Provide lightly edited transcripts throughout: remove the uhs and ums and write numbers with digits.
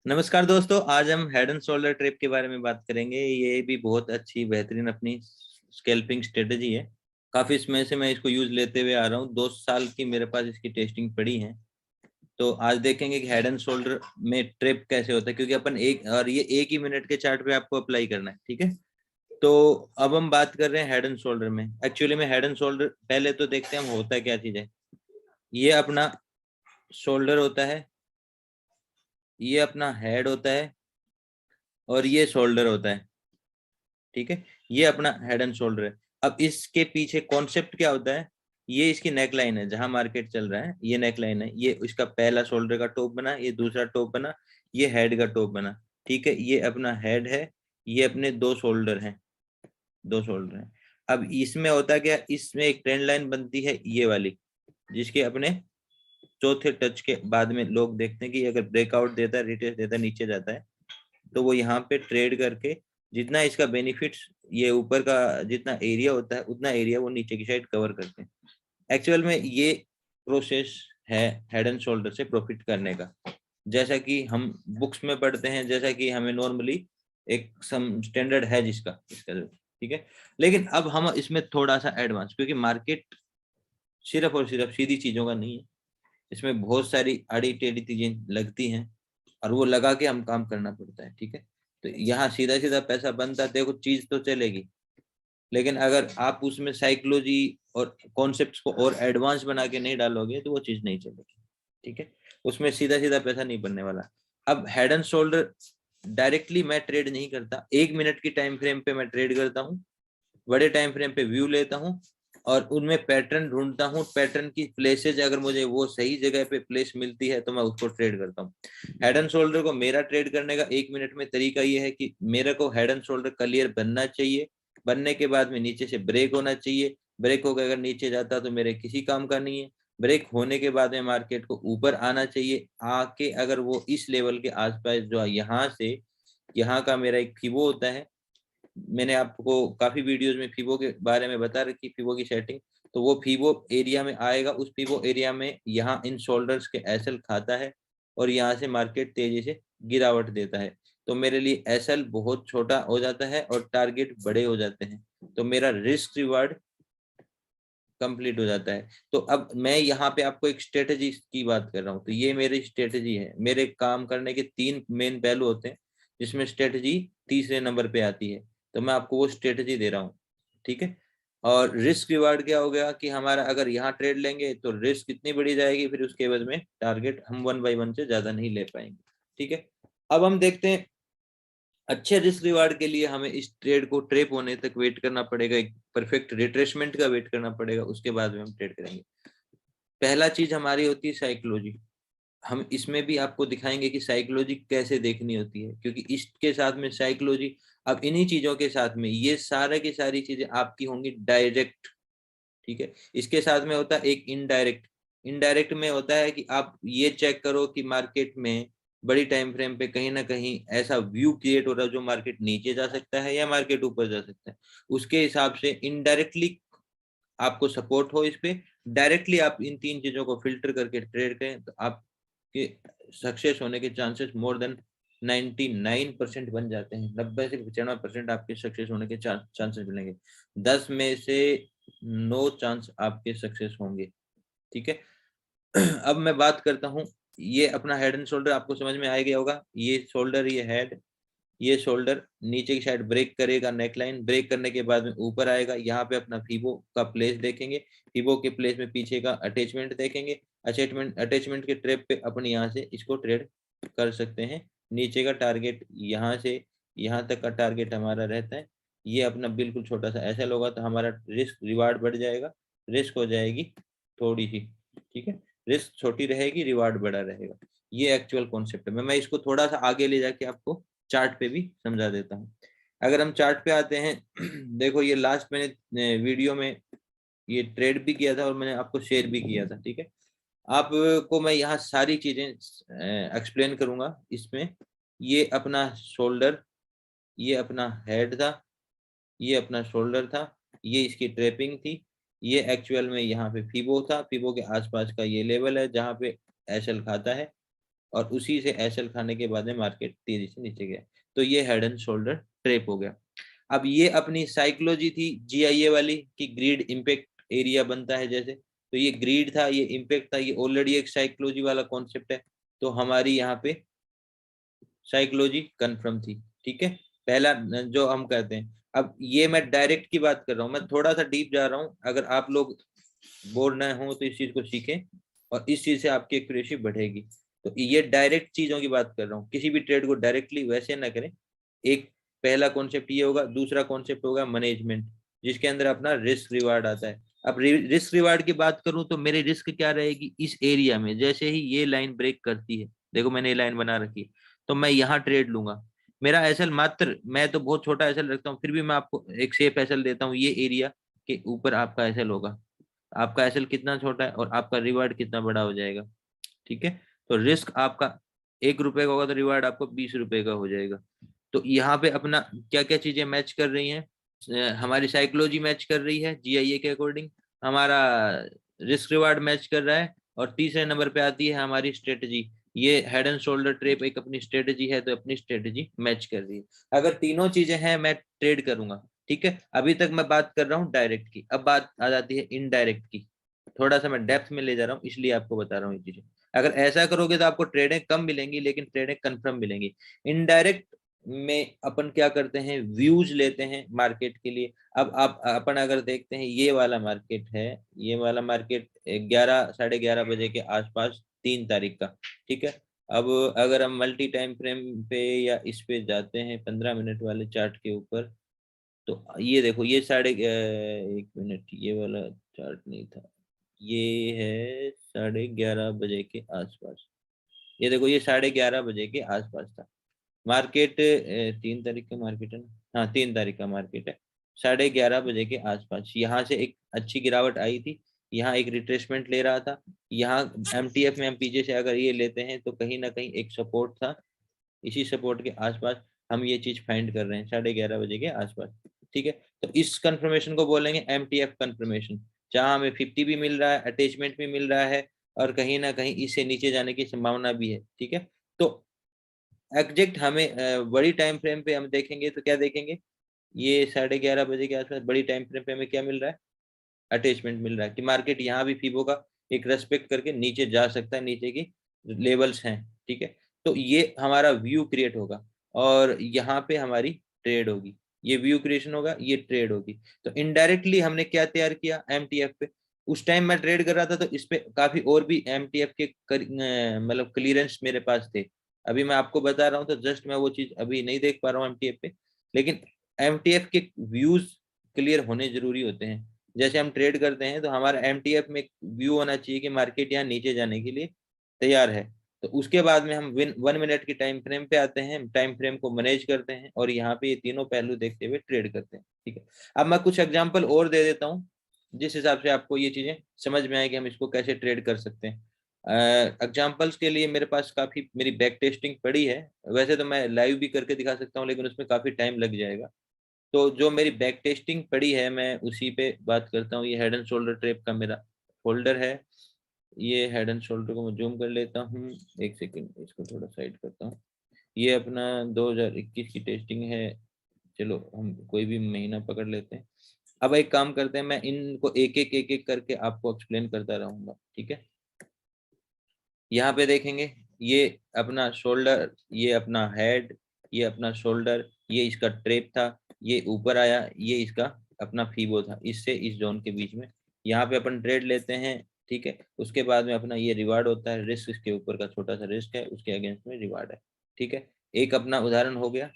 नमस्कार दोस्तों, आज हम हेड एंड शोल्डर ट्रैप के बारे में बात करेंगे। ये भी बहुत अच्छी बेहतरीन अपनी स्कैल्पिंग स्ट्रेटजी है। काफी समय से मैं इसको यूज लेते हुए आ रहा हूँ। 2 साल की मेरे पास इसकी टेस्टिंग पड़ी है। तो आज देखेंगे कि हेड एंड शोल्डर में ट्रैप कैसे होता है, क्योंकि अपन ये एक ही मिनट के चार्ट पे आपको अप्लाई करना है। ठीक है, तो अब हम बात कर रहे हैं हेड एंड शोल्डर में। एक्चुअली में हेड एंड शोल्डर पहले तो देखते हैं हम होता क्या चीज है। ये अपना शोल्डर होता है, ये अपना हेड होता है और ये शोल्डर होता है। ठीक है, ये अपना हेड एंड शोल्डर है। अब इसके पीछे कॉन्सेप्ट क्या होता है, ये इसकी नेक लाइन है। जहां मार्केट चल रहा है ये नेक लाइन है। ये इसका पहला शोल्डर का टॉप बना, ये दूसरा टॉप बना, ये हेड का टॉप बना। ठीक है, ये अपना हेड है, ये अपने दो शोल्डर हैं, दो शोल्डर हैं। अब इसमें होता क्या, इसमें एक ट्रेंड लाइन बनती है ये वाली, जिसके अपने चौथे टच के बाद में लोग देखते हैं कि अगर ब्रेकआउट देता है, रिटेस्ट देता है, नीचे जाता है, तो वो यहाँ पे ट्रेड करके जितना इसका बेनिफिट्स, ये ऊपर का जितना एरिया होता है उतना एरिया वो नीचे की साइड कवर करते हैं। एक्चुअल में ये प्रोसेस है हेड एंड शोल्डर से प्रॉफिट करने का। जैसा कि हम बुक्स में पढ़ते हैं, जैसा कि हमें नॉर्मली एक सम स्टैंडर्ड है जिसका इसका। ठीक है, लेकिन अब हम इसमें थोड़ा सा एडवांस, क्योंकि मार्केट सिर्फ और सिर्फ सीधी चीजों का नहीं है। इसमें बहुत सारी आड़ी टेढ़ी चीजें लगती हैं और वो लगा के हम काम करना पड़ता है। ठीक है, तो यहाँ सीधा सीधा पैसा बनता है। देखो चीज तो चलेगी, लेकिन अगर आप उसमें साइकोलॉजी और कॉन्सेप्ट्स को और एडवांस बना के नहीं डालोगे तो वो चीज नहीं चलेगी। ठीक है, उसमें सीधा सीधा पैसा नहीं बनने वाला। अब हेड एंड शोल्डर डायरेक्टली मैं ट्रेड नहीं करता, 1 मिनट की टाइम फ्रेम पे मैं ट्रेड करता हूँ, बड़े टाइम फ्रेम पे व्यू लेता हूँ और उनमें पैटर्न ढूंढता हूँ। पैटर्न की प्लेसेज अगर मुझे वो सही जगह पे प्लेस मिलती है तो मैं उसको ट्रेड करता हूँ। हेड एंड शोल्डर को मेरा ट्रेड करने का 1 मिनट में तरीका ये है कि मेरे को हेड एंड शोल्डर क्लियर बनना चाहिए। बनने के बाद में नीचे से ब्रेक होना चाहिए। ब्रेक होकर अगर नीचे जाता तो मेरे किसी काम का नहीं है। ब्रेक होने के बाद में मार्केट को ऊपर आना चाहिए। आके अगर वो इस लेवल के आसपास, जो यहाँ से यहाँ का मेरा एक फिबो होता है, मैंने आपको काफी वीडियोस में फीबो के बारे में बता रखी, फीबो की सेटिंग। तो वो फीबो एरिया में आएगा, उस फीबो एरिया में यहाँ इन शोल्डर्स के एसएल खाता है और यहाँ से मार्केट तेजी से गिरावट देता है। तो मेरे लिए एसएल बहुत छोटा हो जाता है और टारगेट बड़े हो जाते हैं, तो मेरा रिस्क रिवार्ड कंप्लीट हो जाता है। तो अब मैं यहाँ पे आपको एक स्ट्रेटेजी की बात कर रहा हूँ। तो ये मेरी स्ट्रेटेजी है। मेरे काम करने के 3 मेन पहलू होते हैं, जिसमें स्ट्रेटेजी तीसरे नंबर पे आती है। तो मैं आपको वो स्ट्रेटेजी दे रहा हूँ। ठीक है, और रिस्क रिवार्ड क्या हो गया कि हमारा अगर यहाँ ट्रेड लेंगे तो रिस्क इतनी बढ़ी जाएगी, फिर उसके बाद में टारगेट हम 1 बाई 1 से ज्यादा नहीं ले पाएंगे। ठीक है, अब हम देखते हैं अच्छे रिस्क रिवार्ड के लिए हमें इस ट्रेड को ट्रेप होने तक वेट करना पड़ेगा, एक परफेक्ट रिट्रेसमेंट का वेट करना पड़ेगा, उसके बाद में हम ट्रेड करेंगे। पहला चीज हमारी होती है साइकोलॉजी। हम इसमें भी आपको दिखाएंगे कि साइकोलॉजी कैसे देखनी होती है, क्योंकि इसके साथ में साइकोलॉजी, अब इन्हीं चीजों के साथ में ये सारे की सारी चीजें आपकी होंगी डायरेक्ट। ठीक है, इसके साथ में होता है एक इनडायरेक्ट। इनडायरेक्ट में होता है कि आप ये चेक करो कि मार्केट में बड़ी टाइम फ्रेम पे कहीं ना कहीं ऐसा व्यू क्रिएट हो रहा है जो मार्केट नीचे जा सकता है या मार्केट ऊपर जा सकता है। उसके हिसाब से इनडायरेक्टली आपको सपोर्ट हो इस पे। डायरेक्टली आप इन 3 चीजों को फिल्टर करके ट्रेड करें तो आपके सक्सेस होने के चांसेस मोर देन 99% बन जाते हैं। 90 से 95% आपके सक्सेस होने के चांसेस मिलेंगे। 10 में से 9 चांस आपके सक्सेस होंगे। ठीक है, अब मैं बात करता हूँ। ये अपना हेड एंड शोल्डर आपको समझ में आ गया होगा। ये शोल्डर, ये हेड, ये शोल्डर नीचे की साइड ब्रेक करेगा, नेकलाइन ब्रेक करने के बाद में ऊपर आएगा। यहाँ पे अपना फीबो का प्लेस देखेंगे, फीबो के प्लेस में पीछे का अटैचमेंट देखेंगे। अटैचमेंट के ट्रेप पे अपने यहाँ से इसको ट्रेड कर सकते हैं। नीचे का टारगेट यहाँ से यहाँ तक का टारगेट हमारा रहता है। ये अपना बिल्कुल छोटा सा ऐसा होगा तो हमारा रिस्क रिवार्ड बढ़ जाएगा, रिस्क हो जाएगी थोड़ी सी। ठीक है, रिस्क छोटी रहेगी, रिवार्ड बड़ा रहेगा। ये एक्चुअल कॉन्सेप्ट है। मैं इसको थोड़ा सा आगे ले जाके आपको चार्ट पे भी समझा देता हूँ। अगर हम चार्ट पे आते हैं देखो ये लास्ट मैंने वीडियो में ये ट्रेड भी किया था और मैंने आपको शेयर भी किया था। ठीक है, आपको मैं यहाँ सारी चीजें एक्सप्लेन करूंगा इसमें। ये अपना शोल्डर, ये अपना हेड था, ये अपना शोल्डर था, ये इसकी ट्रेपिंग थी, ये एक्चुअल में यहाँ पे फीबो था, फीबो के आसपास का ये लेवल है जहाँ पे एसएल खाता है, और उसी से एसएल खाने के बाद में मार्केट तेजी से नीचे गया। तो ये हेड एंड शोल्डर ट्रेप हो गया। अब ये अपनी साइकोलॉजी थी जीआईए वाली कि ग्रीड इम्पैक्ट एरिया बनता है जैसे, तो ये ग्रीड था, ये इम्पैक्ट था, ये ऑलरेडी एक साइकोलॉजी वाला कॉन्सेप्ट है। तो हमारी यहाँ पे साइकोलॉजी कन्फर्म थी, ठीक है, पहला जो हम कहते हैं। अब ये मैं डायरेक्ट की बात कर रहा हूँ, मैं थोड़ा सा डीप जा रहा हूँ, अगर आप लोग बोर न हो तो इस चीज को सीखें और इस चीज से आपकी एक्यूरेसी बढ़ेगी। तो ये डायरेक्ट चीजों की बात कर रहा हूँ, किसी भी ट्रेड को डायरेक्टली वैसे ना करें। एक पहला कॉन्सेप्ट ये होगा, दूसरा कॉन्सेप्ट होगा मैनेजमेंट, जिसके अंदर अपना रिस्क रिवार्ड आता है। अब रिस्क रिवार्ड की बात करूं तो मेरी रिस्क क्या रहेगी इस एरिया में, जैसे ही ये लाइन ब्रेक करती है, देखो मैंने ये लाइन बना रखी है, तो मैं यहाँ ट्रेड लूंगा। मेरा एसएल मात्र, मैं तो बहुत छोटा एसएल रखता हूँ, फिर भी मैं आपको एक सेफ एसएल देता हूँ, ये एरिया के ऊपर आपका एसएल होगा। आपका एसएल कितना छोटा है और आपका रिवार्ड कितना बड़ा हो जाएगा, ठीक है। तो रिस्क आपका 1 रुपए का होगा तो रिवार्ड आपको 20 रुपए का हो जाएगा। तो यहाँ पे अपना क्या क्या चीजें मैच कर रही हैं, हमारी साइकोलॉजी मैच कर रही है जीआईए के अकॉर्डिंग, हमारा रिस्क रिवार्ड मैच कर रहा है, और तीसरे नंबर पे आती है हमारी स्ट्रेटजी। ये हेड एंड शोल्डर ट्रेप एक अपनी स्ट्रेटजी है, तो अपनी स्ट्रेटजी मैच कर रही है। अगर तीनों चीजें हैं मैं ट्रेड करूंगा, ठीक है। अभी तक मैं बात कर रहा हूँ डायरेक्ट की, अब बात आ जाती है इनडायरेक्ट की। थोड़ा सा मैं डेप्थ में ले जा रहा हूँ इसलिए आपको बता रहा हूँ ये चीजें। अगर ऐसा करोगे तो आपको ट्रेडें कम मिलेंगी लेकिन ट्रेडें कंफर्म मिलेंगी। इनडायरेक्ट में अपन क्या करते हैं, व्यूज लेते हैं मार्केट के लिए। अब आप अपन अगर देखते हैं ये वाला मार्केट है, ये वाला मार्केट 11 11:30 बजे के आसपास 3 तारीख का, ठीक है। अब अगर हम मल्टी टाइम फ्रेम पे या इस पे जाते हैं 15 मिनट वाले चार्ट के ऊपर, तो ये देखो ये 1:30 ये वाला चार्ट नहीं था, ये है 11:30 बजे के आसपास। ये देखो ये 11:30 बजे के आसपास था मार्केट। 3 तारीख का मार्केट है ना, हाँ 3 तारीख का मार्केट है। 11:30 बजे के आसपास यहाँ से एक अच्छी गिरावट आई थी, यहाँ एक रिट्रेसमेंट ले रहा था। यहाँ एमटीएफ में हम पीछे से अगर ये लेते हैं तो कहीं ना कहीं एक सपोर्ट था, इसी सपोर्ट के आसपास हम ये चीज फाइंड कर रहे हैं 11:30 बजे के आसपास, ठीक है। तो इस कंफर्मेशन को बोलेंगे एमटीएफ कंफर्मेशन, जहां हमें 50 भी मिल रहा है, अटैचमेंट भी मिल रहा है, और कहीं ना कहीं इससे नीचे जाने की संभावना भी है, ठीक है। तो एग्जैक्ट हमें बड़ी टाइम फ्रेम पे हम देखेंगे तो क्या देखेंगे, ये 11:30 बजे के आसपास बड़ी टाइम फ्रेम पे हमें क्या मिल रहा है, अटैचमेंट मिल रहा है कि मार्केट यहाँ भी फीबो का एक रेस्पेक्ट करके नीचे जा सकता है, नीचे की लेवल्स हैं, ठीक है। तो ये हमारा व्यू क्रिएट होगा और यहाँ पे हमारी ट्रेड होगी, ये व्यू क्रिएशन होगा, ये ट्रेड होगी। तो इनडायरेक्टली हमने क्या तैयार किया एमटीएफ पे, उस टाइम मैं ट्रेड कर रहा था तो इस पे काफी और भी एमटीएफ के मतलब क्लियरेंस मेरे पास थे। अभी मैं आपको बता रहा हूँ तो जस्ट मैं वो चीज अभी नहीं देख पा रहा हूँ एमटीएफ पे, लेकिन एमटीएफ के व्यूज क्लियर होने जरूरी होते हैं। जैसे हम ट्रेड करते हैं तो हमारा एमटीएफ में व्यू होना चाहिए कि मार्केट यहाँ नीचे जाने के लिए तैयार है। तो उसके बाद में हम 1 मिनट की टाइम फ्रेम पे आते हैं, टाइम फ्रेम को मैनेज करते हैं और यहाँ पे ये तीनों पहलू देखते हुए ट्रेड करते हैं, ठीक है। अब मैं कुछ एग्जांपल और दे देता हूँ जिस हिसाब से आपको ये चीजें समझ में आए कि हम इसको कैसे ट्रेड कर सकते हैं। एग्जाम्पल्स के लिए मेरे पास काफी मेरी बैक टेस्टिंग पड़ी है, वैसे तो मैं लाइव भी करके दिखा सकता हूँ लेकिन उसमें काफी टाइम लग जाएगा। तो जो मेरी बैक टेस्टिंग पड़ी है मैं उसी पे बात करता हूँ। ये हेड एंड शोल्डर ट्रेप का मेरा फोल्डर है, ये हेड एंड शोल्डर को मैं जूम कर लेता हूँ, एक सेकंड इसको थोड़ा साइड करता हूँ। ये अपना 2021 की टेस्टिंग है, चलो हम कोई भी महीना पकड़ लेते हैं। अब एक काम करते हैं, मैं इनको एक एक करके आपको एक्सप्लेन करता रहूंगा, ठीक है। यहाँ पे देखेंगे ये अपना शोल्डर, ये अपना हेड, ये अपना शोल्डर, ये इसका ट्रेप था, ये ऊपर आया, ये इसका अपना फीबो था, इससे इस जोन के बीच में यहाँ पे अपन ट्रेड लेते हैं, ठीक है। उसके बाद में अपना ये रिवार्ड होता है, रिस्क इसके ऊपर का छोटा सा रिस्क है, उसके अगेंस्ट में रिवार्ड है, ठीक है। एक अपना उदाहरण हो गया।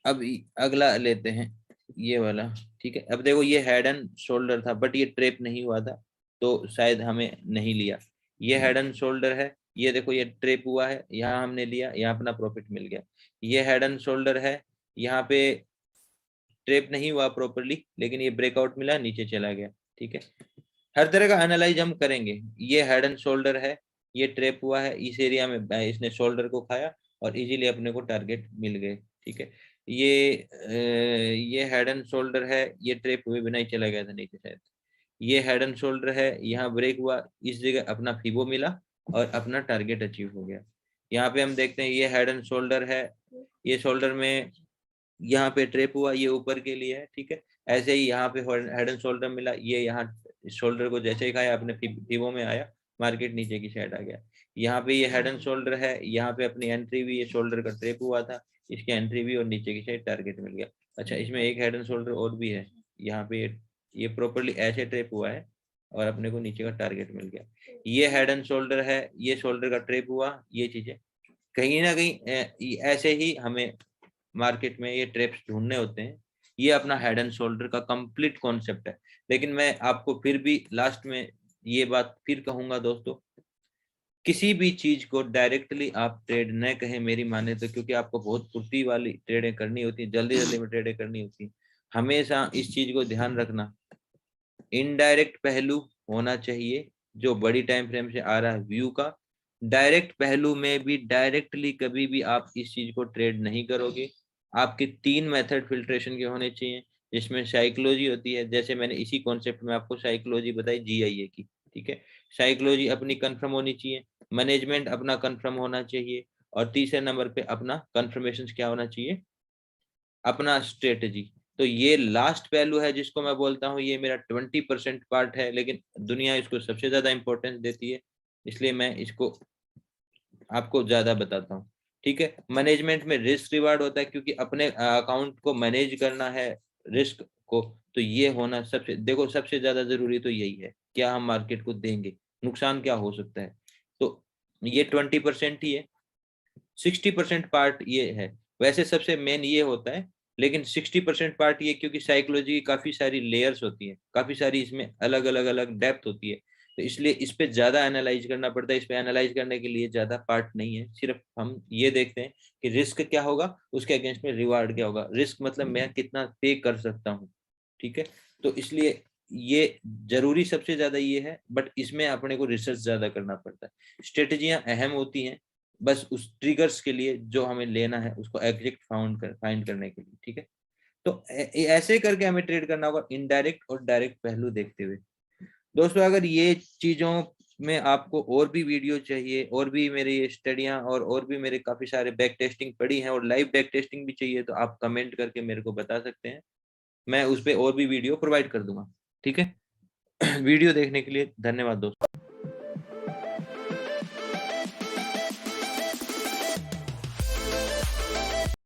अब अगला लेते हैं ये वाला, ठीक है। अब देखो ये हेड एंड शोल्डर था बट ये ट्रेप नहीं हुआ था तो शायद हमें नहीं लिया। ये हेड एंड शोल्डर है, ये देखो ये ट्रेप हुआ है, यहाँ हमने लिया, यहाँ अपना प्रॉफिट मिल गया। ये हेड एंड शोल्डर है, यहाँ पे ट्रेप नहीं हुआ प्रॉपरली लेकिन ये ब्रेकआउट मिला, नीचे चला गया, ठीक है। हर तरह का एनालाइज हम करेंगे। ये हेड एंड शोल्डर है, ये ट्रेप हुआ है, इस एरिया में इसने शोल्डर को खाया और इजीली अपने को टारगेट मिल गए, ठीक है। ये हेड एंड शोल्डर है, ये ट्रेप हुए बिना ही चला गया था नीचे शायद। ये हेड एंड शोल्डर है, यहाँ ब्रेक हुआ, इस जगह अपना फीबो मिला और अपना टारगेट अचीव हो गया। यहाँ पे हम देखते हैं ये हेड एंड शोल्डर है, ये शोल्डर में यहाँ पे ट्रेप हुआ, ये ऊपर के लिए है, ठीक है। ऐसे ही यहाँ पे हेड एंड शोल्डर मिला, ये यहाँ शोल्डर को जैसे ही खाया अपने फीबो में आया, मार्केट नीचे की साइड आ गया। यहाँ पे ये हेड एंड शोल्डर है, यहाँ पे अपनी एंट्री भी, ये शोल्डर का ट्रेप हुआ था, इसकी एंट्री भी और नीचे की साइड टारगेट मिल गया। अच्छा, इसमें एक हेड एंड शोल्डर और भी है, यहाँ पे ये प्रॉपरली ऐसे ट्रेप हुआ है और अपने को नीचे का टारगेट मिल गया। ये हेड एंड शोल्डर है, ये शोल्डर का ट्रेप हुआ, ये चीजें कहीं ना कहीं ऐसे ही हमें मार्केट में ये ट्रेप्स ढूंढने होते हैं। ये अपना हेड एंड शोल्डर का कंप्लीट कॉन्सेप्ट है। लेकिन मैं आपको फिर भी लास्ट में ये बात फिर कहूंगा दोस्तों, किसी भी चीज को डायरेक्टली आप ट्रेड न कहें मेरी माने तो, क्योंकि आपको बहुत फुर्ती वाली ट्रेडें करनी होती है, जल्दी जल्दी में ट्रेडें करनी होती है। हमेशा इस चीज को ध्यान रखना, इनडायरेक्ट पहलू होना चाहिए जो बड़ी टाइम फ्रेम से आ रहा है व्यू का। डायरेक्ट पहलू में भी डायरेक्टली कभी भी आप इस चीज को ट्रेड नहीं करोगे। आपके 3 मेथड फिल्ट्रेशन के होने चाहिए, जिसमें साइकोलॉजी होती है, जैसे मैंने इसी कॉन्सेप्ट में आपको साइकोलॉजी बताई GIA की, ठीक है। साइकोलॉजी अपनी कंफर्म होनी चाहिए, मैनेजमेंट अपना कंफर्म होना चाहिए, और तीसरे नंबर पे अपना कंफर्मेशन क्या होना चाहिए, अपना स्ट्रेटजी। तो ये लास्ट पहलू है जिसको मैं बोलता हूँ ये मेरा 20% पार्ट है, लेकिन दुनिया इसको सबसे ज्यादा इंपॉर्टेंस देती है, इसलिए मैं इसको आपको ज्यादा बताता हूँ, ठीक है। मैनेजमेंट में रिस्क रिवार्ड होता है, क्योंकि अपने अकाउंट को मैनेज करना है रिस्क को, तो ये होना सबसे, देखो सबसे ज्यादा जरूरी तो यही है, क्या हम मार्केट को देंगे, नुकसान क्या हो सकता है। तो ये 20% ही है, 60% पार्ट ये है। वैसे सबसे मेन ये होता है, लेकिन 60% पार्ट ये, क्योंकि साइकोलॉजी की काफी सारी लेयर्स होती है, काफी सारी इसमें अलग अलग अलग डेप्थ होती है, तो इसलिए इस पे ज्यादा एनालाइज करना पड़ता है। इस पे एनालाइज करने के लिए ज्यादा पार्ट नहीं है, सिर्फ हम ये देखते हैं कि रिस्क क्या होगा, उसके अगेंस्ट में रिवार्ड क्या होगा। रिस्क मतलब मैं कितना पे कर सकता हूँ, ठीक है। तो इसलिए ये जरूरी सबसे ज्यादा ये है, बट इसमें अपने को रिसर्च ज्यादा करना पड़ता है। स्ट्रेटजियां अहम होती हैं, बस उस ट्रिगर्स के लिए जो हमें लेना है उसको एग्जैक्ट फाइंड करने के लिए, ठीक है। तो ऐसे करके हमें ट्रेड करना होगा, इनडायरेक्ट और डायरेक्ट पहलू देखते हुए। दोस्तों, अगर ये चीजों में आपको और भी वीडियो चाहिए, और भी मेरी स्टडियां और भी मेरे काफी सारे बैक टेस्टिंग पड़ी हैं, और लाइव बैक टेस्टिंग भी चाहिए, तो आप कमेंट करके मेरे को बता सकते हैं, मैं उस पर और भी वीडियो प्रोवाइड कर दूंगा, ठीक है। वीडियो देखने के लिए धन्यवाद दोस्तों।